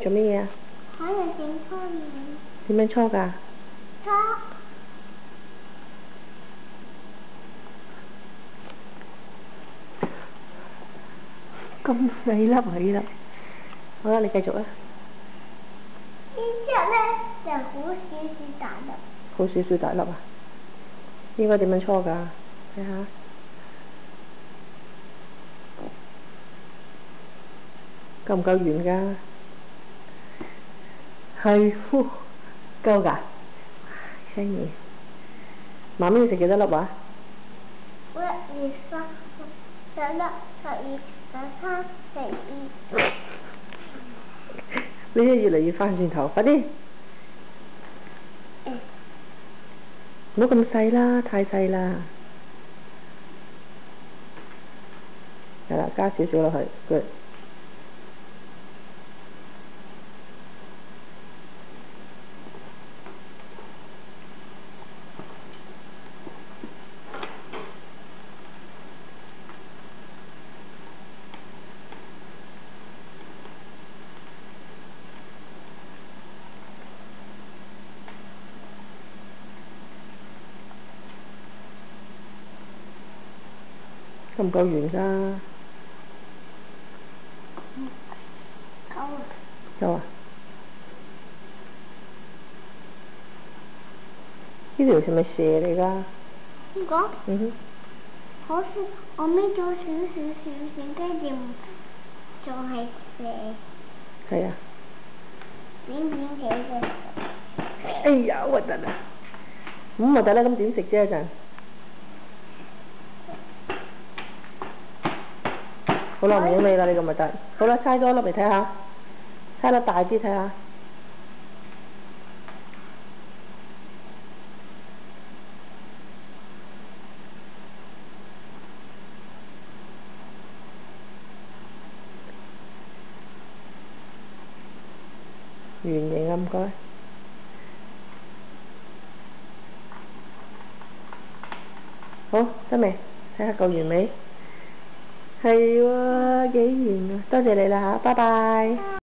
做乜嘢啊？可能整方面。點樣搓㗎？搓。咁細粒啊！呢粒。好啦，你繼續啦。呢隻咧就好少少大粒。好少少大粒啊？應該點樣搓㗎？睇下。夠唔夠圓㗎？係喎，夠㗎？犀利！媽咪要食幾多粒啊1、2、3、11、12、13、14。你越嚟越翻轉頭，快啲！唔好咁細啦，太細啦。係啦，加少少落去 ，good。夠唔夠圓㗎？夠啊！呢條係咪蛇嚟㗎？呢個？嗯哼。好似我搣咗少少線，跟住仲係蛇。係啊。扁扁地嘅蛇。哎呀，核突啊！咁核突啦，咁點食啫一陣？好啦，唔影你啦，你咁核突。好啦，猜多粒嚟睇下，猜粒大啲睇下。圓形啊，唔該。好，得未？睇下夠圓未？係喎，幾圓啊！多謝你啦嚇，拜拜。